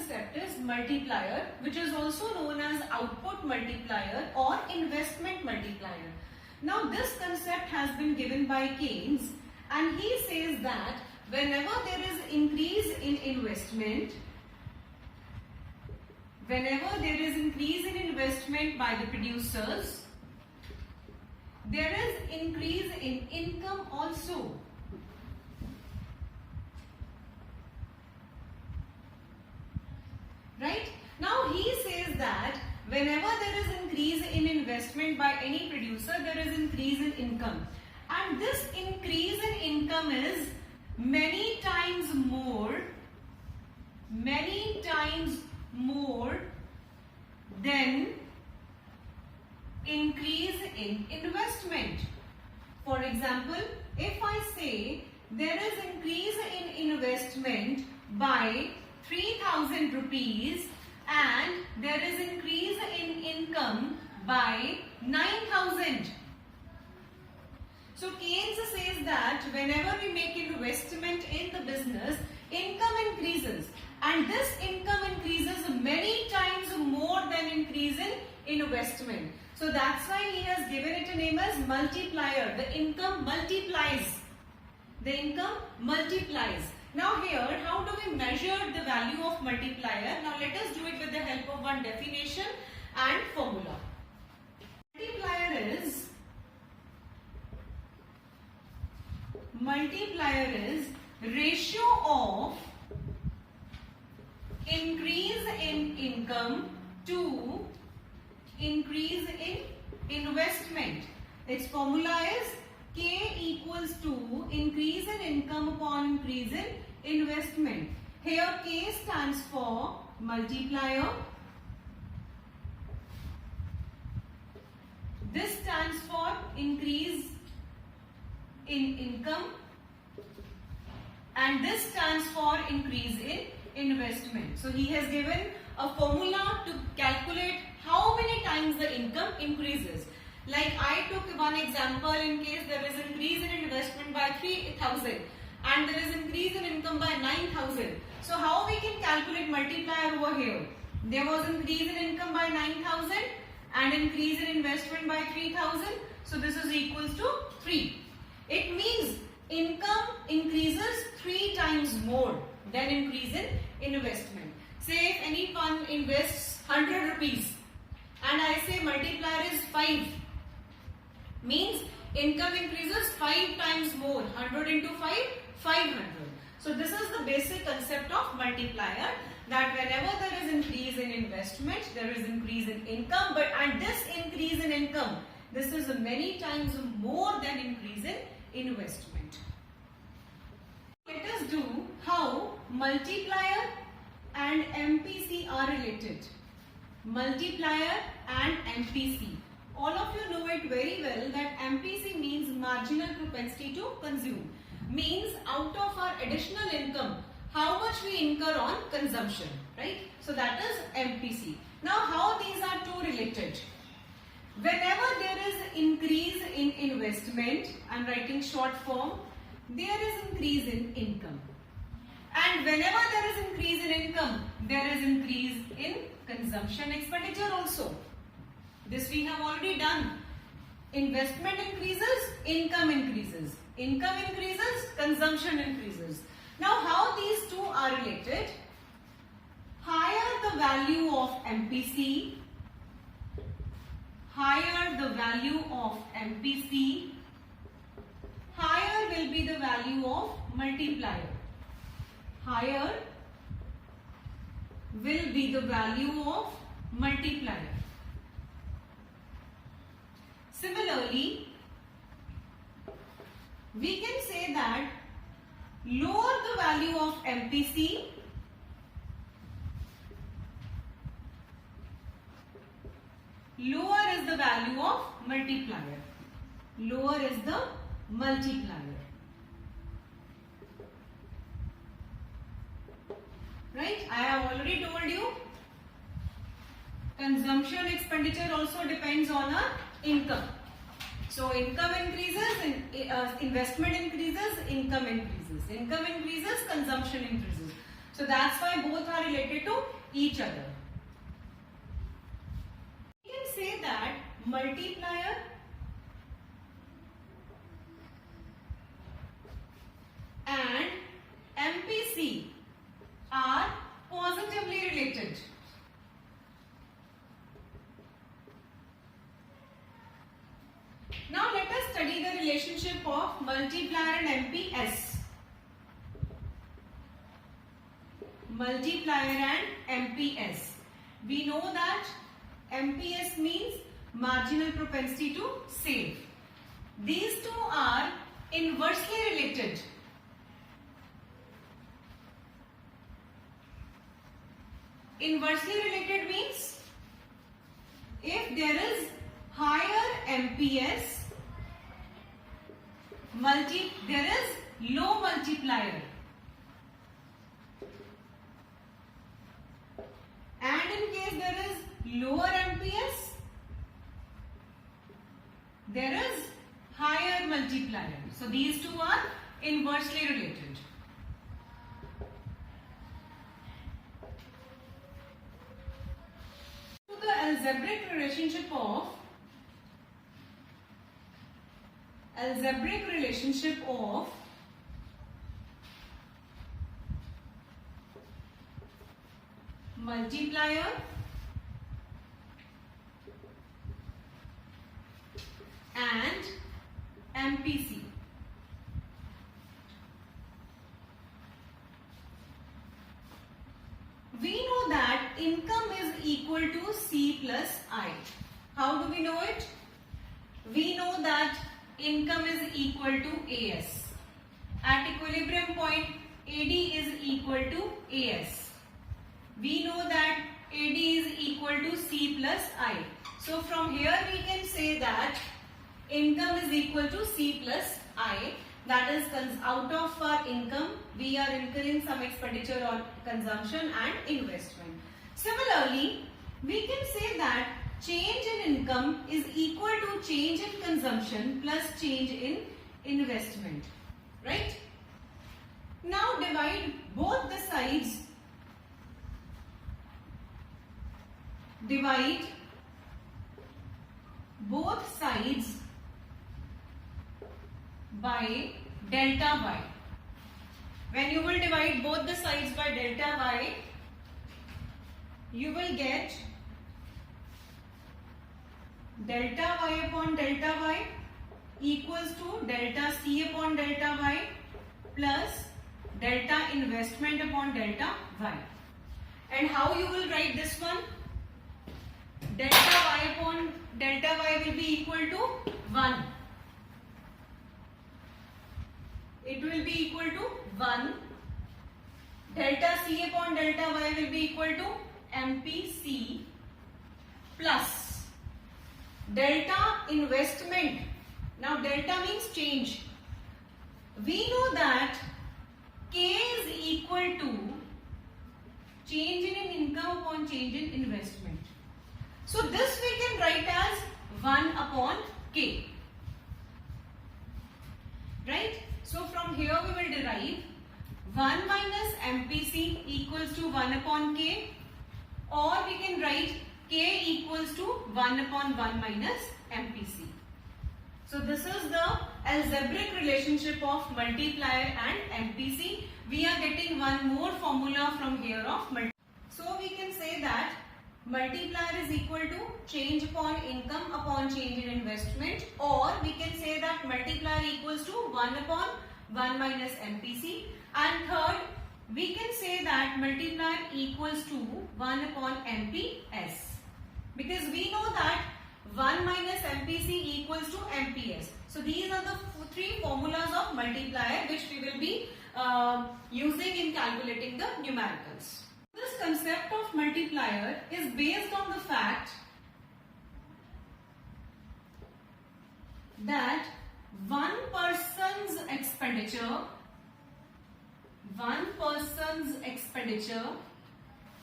concept is multiplier, which is also known as output multiplier or investment multiplier. Now this concept has been given by Keynes, and he says that whenever there is increase in investment, whenever there is increase in investment by the producers, there is increase in income also. Right? Now he says that whenever there is increase in investment by any producer, there is increase in income. And this increase in income is many times more than increase in investment. For example, if I say there is increase in investment by 3,000 rupees and there is increase in income by 9,000. So Keynes says that whenever we make investment in the business, income increases, and this income increases many times more than increase in investment. So that's why he has given it a name as multiplier. The income multiplies. The income multiplies. Now here, how do we measure the value of multiplier? Now let us do it with the help of one definition and formula. Multiplier is ratio of increase in income to increase in investment. Its formula is K equals to increase in income upon increase in investment. Here K stands for multiplier. This stands for increase in income, and this stands for increase in investment. So he has given a formula to calculate how many times the income increases. Like I took one example in case there is increase in investment by 3,000 and there is increase in income by 9,000. So how we can calculate multiplier over here? There was increase in income by 9,000 and increase in investment by 3,000. So this is equals to 3. It means income increases 3 times more than increase in investment. Say if anyone invests 100 rupees and I say multiplier is 5, means income increases 5 times more. 100 into 5, 500. So this is the basic concept of multiplier, that whenever there is increase in investment, there is increase in income, and this increase in income, this is many times more than increase in investment. Let us do how multiplier and MPC are related. Multiplier and MPC. All of you know it very well that MPC means marginal propensity to consume. Means out of our additional income, how much we incur on consumption, right? So that is MPC. Now how these are two related? Whenever there is increase in investment, I am writing short form, there is increase in income. And whenever there is increase in income, there is increase in consumption expenditure also. This we have already done. Investment increases, income increases. Income increases, consumption increases. Now how these two are related? Higher the value of MPC, higher the value of MPC, higher will be the value of multiplier. Higher will be the value of multiplier. Similarly, we can say that lower the value of MPC, lower is the value of multiplier. Lower is the multiplier. Right? I have already told you consumption expenditure also depends on our income. So income increases, investment increases, income increases. Income increases, consumption increases. So that's why both are related to each other. We can say that multiplier and MPC are positively related. Now let us study the relationship of multiplier and MPS. Multiplier and MPS. We know that MPS means marginal propensity to save. These two are inversely related. Inversely related means if there is higher MPS, there is low multiplier. And in case there is lower MPS, there is higher multiplier. So these two are inversely related. So the algebraic relationship of multiplier and MPC. We know that income is equal to C plus I. How do we know it? We know that income is equal to AS. At equilibrium point, AD is equal to AS. We know that AD is equal to C plus I. So from here we can say that income is equal to C plus I. That is, out of our income, we are incurring some expenditure on consumption and investment. Similarly, we can say that change in income is equal to change in consumption plus change in investment. Right? Now divide both the sides. Divide both sides by delta y. When you will divide both the sides by delta y, you will get delta y upon delta y equals to delta c upon delta y plus delta investment upon delta y. And how you will write this one? Delta y upon delta y will be equal to 1. It will be equal to 1. Delta c upon delta y will be equal to MPC plus delta investment. Now delta means change. We know that K is equal to change in income upon change in investment. So this we can write as 1 upon K. Right? So from here we will derive 1 minus MPC equals to 1 upon K, or we can write K equals to 1 upon 1 minus MPC. So this is the algebraic relationship of multiplier and MPC. We are getting one more formula from here of multiplier. So we can say that multiplier is equal to change upon income upon change in investment, or we can say that multiplier equals to 1 upon 1 minus MPC, and third we can say that multiplier equals to 1 upon MPS, because we know that 1 minus MPC equals to MPS. So these are the three formulas of multiplier which we will be using in calculating the numericals. This concept of multiplier is based on the fact that one person's expenditure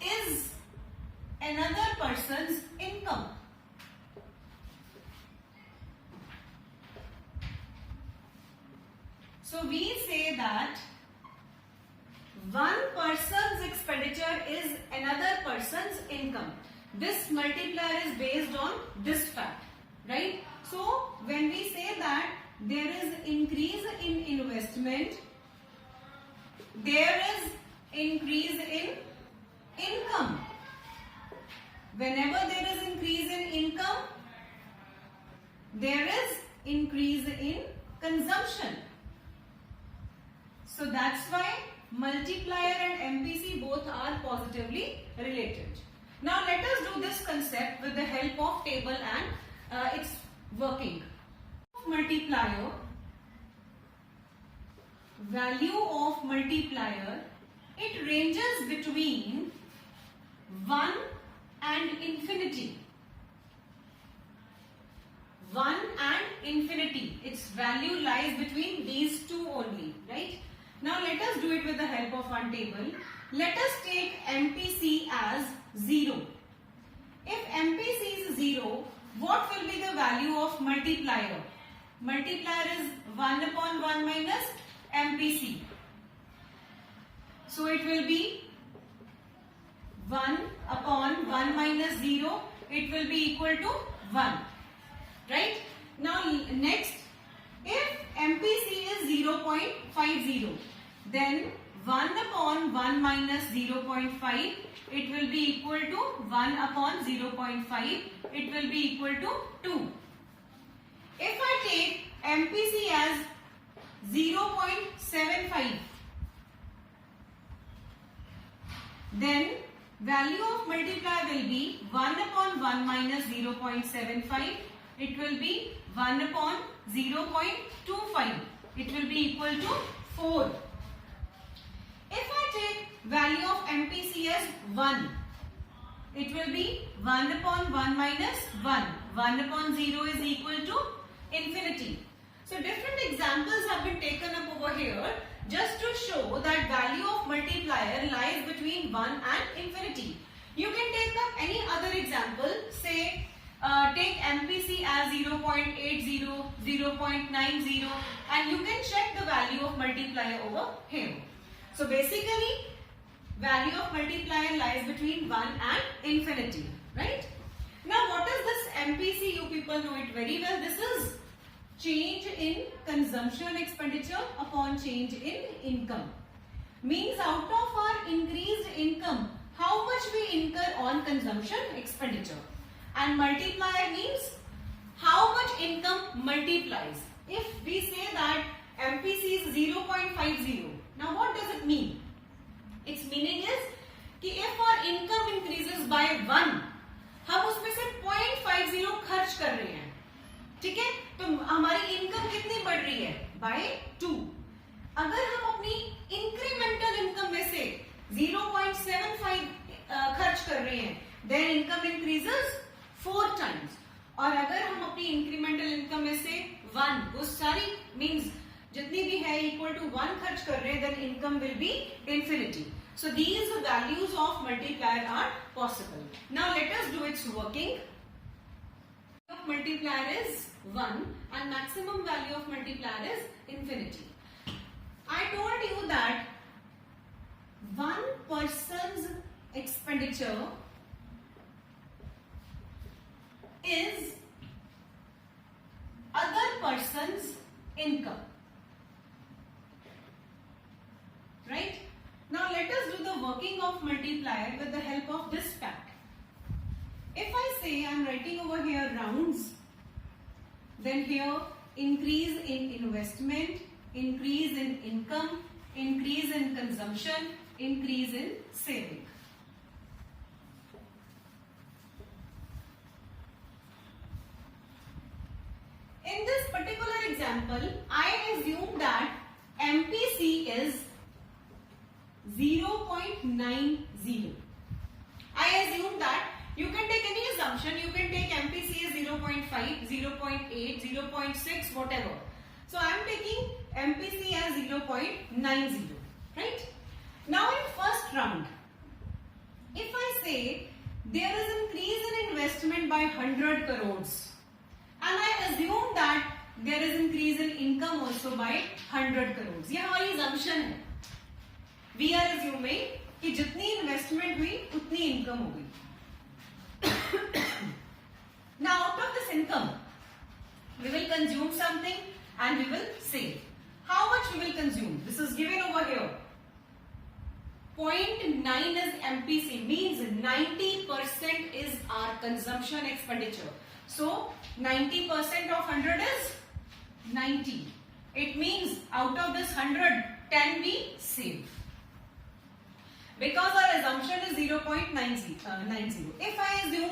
is another person's income. So we say that one person's expenditure is another person's income. This multiplier is based on this fact, right? So when we say that there is increase in investment, there is increase in income. Whenever there is increase in income, there is increase in consumption. So that's why multiplier and MPC both are positively related. Now let us do this concept with the help of table and its working. Multiplier, value of multiplier, it ranges between 1 and infinity. 1 and infinity. Its value lies between these two only, right? Now let us do it with the help of one table. Let us take MPC as 0. If MPC is 0, what will be the value of multiplier? Multiplier is 1 upon 1 minus MPC. So it will be 1 upon 1 minus 0. It will be equal to 1. Right? Now next, if MPC is 0.50, then 1 upon 1 minus 0.5, it will be equal to 1 upon 0.5, it will be equal to 2. If I take MPC as 0.75, then value of multiplier will be 1 upon 1 minus 0.75. It will be 1 upon 0.25. It will be equal to 4. If I take value of MPC as 1, it will be 1 upon 1 minus 1. 1 upon 0 is equal to infinity. So different examples have been taken up over here just to show that value of multiplier lies between 1 and infinity. You can take up any other example, say take MPC as 0.80, 0.90, and you can check the value of multiplier over here. So basically, value of multiplier lies between 1 and infinity, right? Now what is this MPC? You people know it very well. This is change in consumption expenditure upon change in income. Means out of our increased income, how much we incur on consumption expenditure. And multiplier means how much income multiplies. If we say that MPC is 0.50, now what does it mean? Its meaning is कि if our income increases by 1, हम उसमें से 0.50 खर्च कर रहे हैं, ठीक है? तो हमारी इनकम कितनी बढ़ रही है? by 2. अगर हम अपनी इंक्रीमेंटल इनकम में से 0.75 खर्च कर रहे हैं, then income increases 4 times. और अगर हम अपनी इंक्रीमेंटल इनकम में से 1, वो सारी मीन्स जितनी भी है इक्वल टू 1 खर्च कर रहे हैं, then income will be infinity. So these values of multiplier are possible. Now let us do its working. Of multiplier is 1 and maximum value of multiplier is infinity. I told you that one person's expenditure is other person's income. Right? Now let us do the working of multiplier with the help of this fact. If I say I am writing over here rounds, then here increase in investment, increase in income, increase in consumption, increase in saving. In this particular example, I assume that MPC is 0.90. I assume that you can take any assumption. You can take MPC as 0.5, 0.8, 0.6, whatever. So I am taking MPC as 0.90, right? Now in first round, if I say there is increase in investment by 100 crores and I assume that there is increase in income also by 100 crores. ये हमारी assumption है. We are assuming कि जितनी investment हुई उतनी income होगी. Now out of this income, we will consume something and we will save. How much we will consume? This is given over here. 0.9 is MPC, means 90% is our consumption expenditure. So 90% of 100 is 90. It means out of this 100, 10 we save. Because our assumption is 0.90. If I assume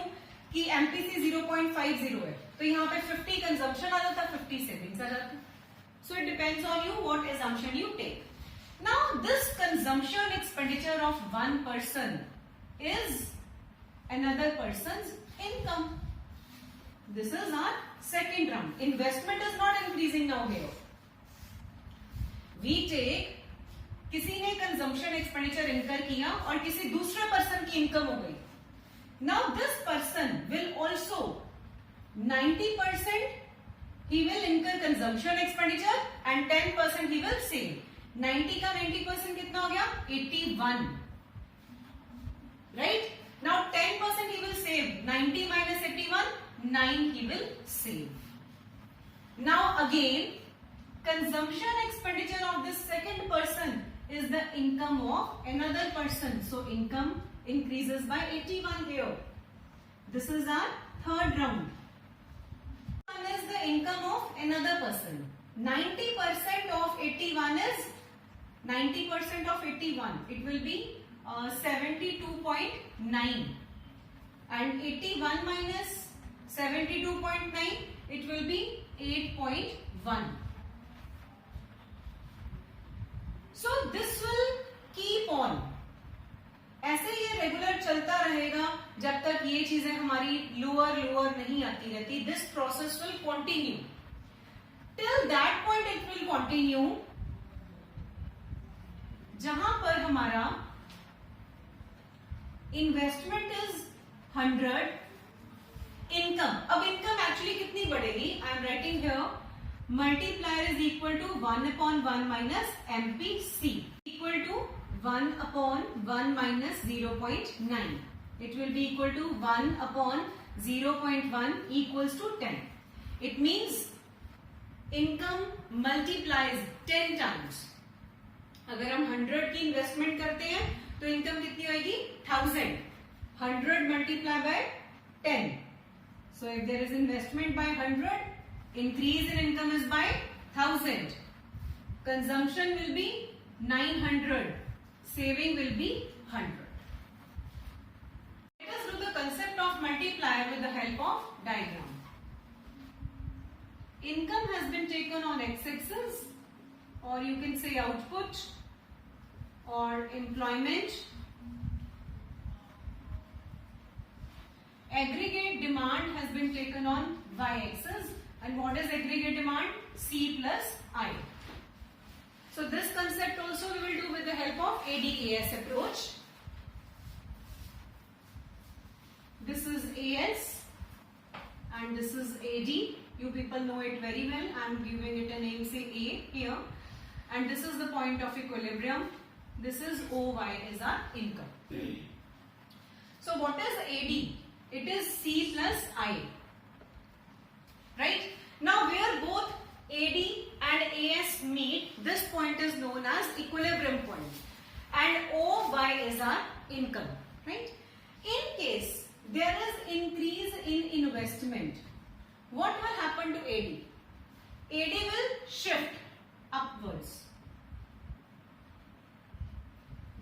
कि MPC 0.50 है, तो यहाँ पे 50 consumption आ जाता, 50 savings आ जाता. So it depends on you what assumption you take. Now this consumption expenditure of one person is another person's income. This is our second round. Investment is not increasing now here. We take किसी ने consumption expenditure incur किया और किसी दूसरे person की income हो गई. Now this person will also 90% he will incur consumption expenditure and 10% he will save. 90 का 90% कितना हो गया? 81. Right? Now 10% he will save. 90 minus 81, 9 he will save. Now again, consumption expenditure of this second person is the income of another person. So income increases by 81 here. This is our third round. One is the income of another person. 90% of 81 is 90% of 81. It will be 72.9. And 81 minus 72.9, it will be 8.1. So this will keep on. ऐसे ये regular चलता रहेगा जब तक ये चीजें हमारी lower नहीं आती रहती. This process will continue till that point. It will continue जहां पर हमारा इन्वेस्टमेंट इज 100, इनकम. अब इनकम एक्चुअली कितनी बढ़ेगी? I am writing here multiplier is equal to 1/1 minus MPC equal to 1/1 minus 0.9. It will be equal to 1/0.1 equals to 10. It means income multiplies 10 times. अगर हम 100 की investment करते हैं तो income कितनी होगी? 1000. 100 multiplied by 10. So if there is investment by 100, increase in income is by 1000. Consumption will be 900. Saving will be 100. Let us do the concept of multiplier with the help of diagram. Income has been taken on x-axis, or you can say output or employment. Aggregate demand has been taken on y-axis, and what is aggregate demand? C plus I. So this concept also we will do with the help of ADAS approach. This is AS and this is AD. You people know it very well. I am giving it a name, say A here. And this is the point of equilibrium. This is OY is our income. So what is AD? It is C plus I. Right? Now where both AD and AS meet, this point is known as equilibrium point, and OY is our income, right? In case there is increase in investment, what will happen to AD? AD will shift upwards.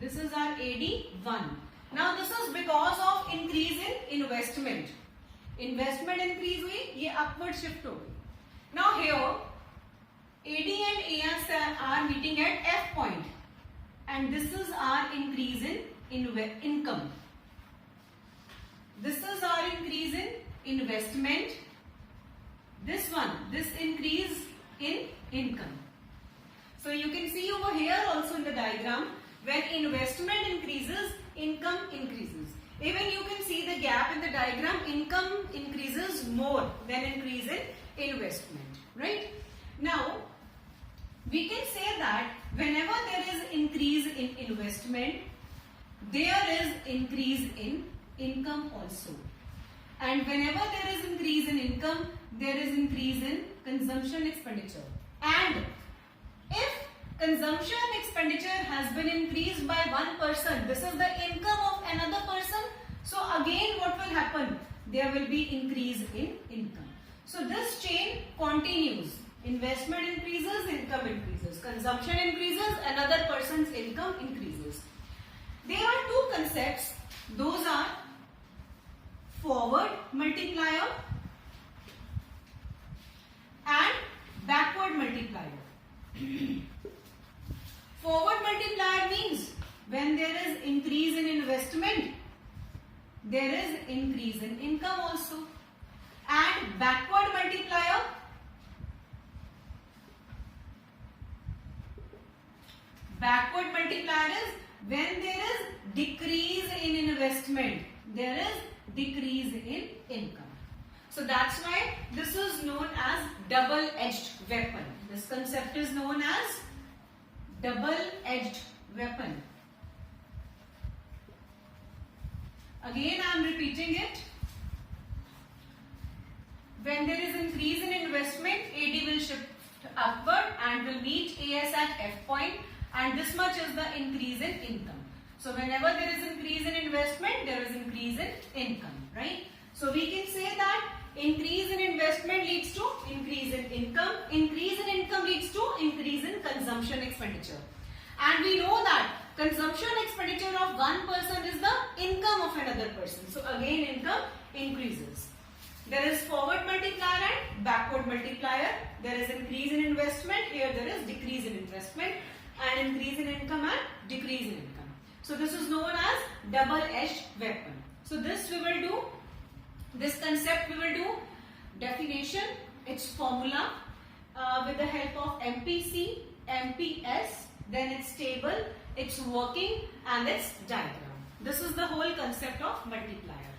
This is our AD1. Now this is because of increase in investment. Investment increase हुई, ये upward shift हो गई. Now here AD and AS are meeting at F point, and this is our increase in income. This is our increase in investment. This increase in income. So you can see over here also in the diagram, when investment increases, income increases. Even you can see the gap in the diagram, income increases more than increase in investment, right? Now, we can say that whenever there is increase in investment, there is increase in income also. And whenever there is increase in income, there is increase in consumption expenditure. And if consumption expenditure has been increased by one person, this is the income of another person, so again what will happen? There will be increase in income. So this chain continues. Investment increases, income increases. Consumption increases, another person's income increases. There are two concepts. Those are forward multiplier and backward multiplier. Forward multiplier means when there is increase in investment, there is increase in income also. And backward multiplier, is when there is decrease in investment, there is decrease in income. So that's why this is known as double-edged weapon. This concept is known as double-edged weapon. Again, I am repeating it. When there is increase in investment, AD will shift upward and will meet AS at F point, and this much is the increase in income. So whenever there is increase in investment, there is increase in income, right? So we can say that increase in investment leads to increase in income. Increase in income leads to increase in consumption expenditure. And we know that consumption expenditure of one person is the income of another person. So again income increases. There is forward multiplier and backward multiplier. There is increase in investment. Here there is decrease in investment, and increase in income and decrease in income. So this is known as double-edged weapon. So this we will do. This concept we will do definition, its formula with the help of MPC, MPS, then its table, its working and its diagram. This is the whole concept of multiplier.